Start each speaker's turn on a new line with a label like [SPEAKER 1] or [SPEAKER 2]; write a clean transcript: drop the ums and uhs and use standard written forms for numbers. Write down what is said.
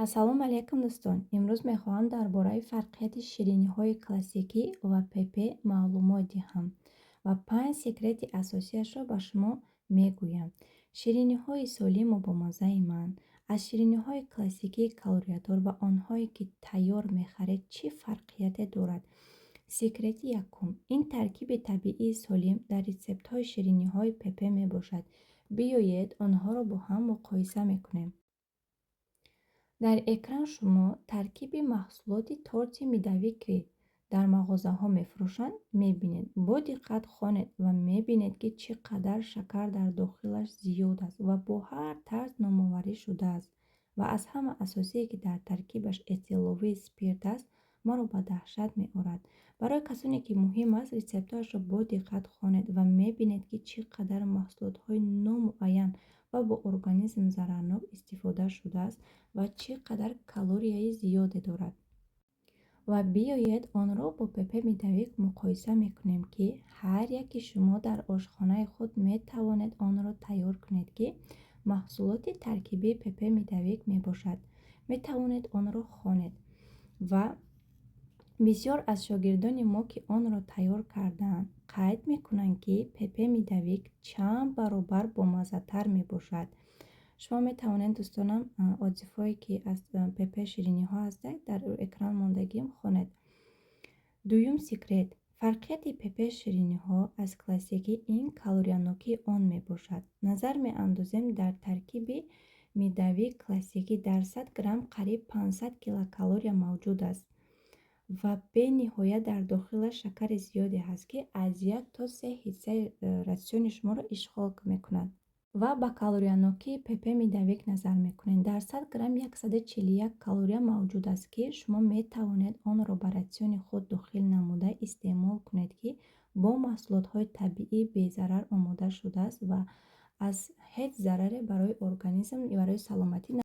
[SPEAKER 1] Ассалому алайкум дӯстон. Имрӯз мехоҳам дар бораи фарқияти шириниҳои классикӣ ва пепе маълумот диҳам ва 5 секрети асосиашро ба шумо мегӯям. Шириниҳои солиму бомаззаи ман аз шириниҳои классикии калориядор ва онҳое ки тайёр мехаред чӣ фарқияте дорад? Секрети якум. Ин таркиби табиии солим дар рецептҳои шириниҳои пепе мебошад. Биёед онҳоро бо ҳам муқоиса мекунем. Дар экран шумо таркиби маҳсулоти торти мидавӣ ки дар мағозаҳо мефурӯшанд мебинед. Бо диққат хонед ва мебинед ки чӣ қадар шакар дар дохилаш зиёд аст ва бо ҳар тарз номоварӣ шудааст. Ва аз ҳама асосие ки дар таркибаш этиловии спирт аст, маро ба даҳшат меорад. Барои касоне ки муҳим аст, рецептҳояшро бо диққат хонед ва мебинед ки чӣ қадар маҳсулотҳои номуайян ва бо организм зарарнок истифода шудааст ва чӣ қадар калорияи зиёде дорад. Ва биёед онро бо пепе мидавӣ муқоиса мекунем, ки ҳар яки шумо дар ошхонаи худ метавонед онро тайёр кунед, ки маҳсулоти таркибии пепе мидавӣ мебошад. Метавонед онро хонед ва бисёр аз шогирдони мо, ки онро тайёр кардаанд, қайд мекунанд, ки пепе мидавик чанд баробар бомаззатар мебошад. Шумо метавонед дӯстонам отзифҳое ки аз пепе шириниҳо ҳастанд дар экран мондагиам хонед. Дуюм секрет. Фарқияти пепе шириниҳо аз классикӣ ин калориянокии он мебошад. Назар меандозем, дар таркиби мидавии классикӣ дар 100 грамм қариб 500 килокалория мавҷуд аст ва бениҳоят дар дохилаш шакари зиёде ҳаст, ки аз 1 то 3 ҳиссаи ратсиони шуморо ишғол мекунад. Ва ба калориянокии пепе мидавик назар мекунем. Дар 100 грамм 141 калория мавҷуд аст, ки шумо метавонед онро ба ратсиони худ дохил намуда истеъмол кунед, ки бо маҳсулотҳои табиӣ безарар омода шудааст ва аз ҳеҷ зараре барои организм, барои саломатӣ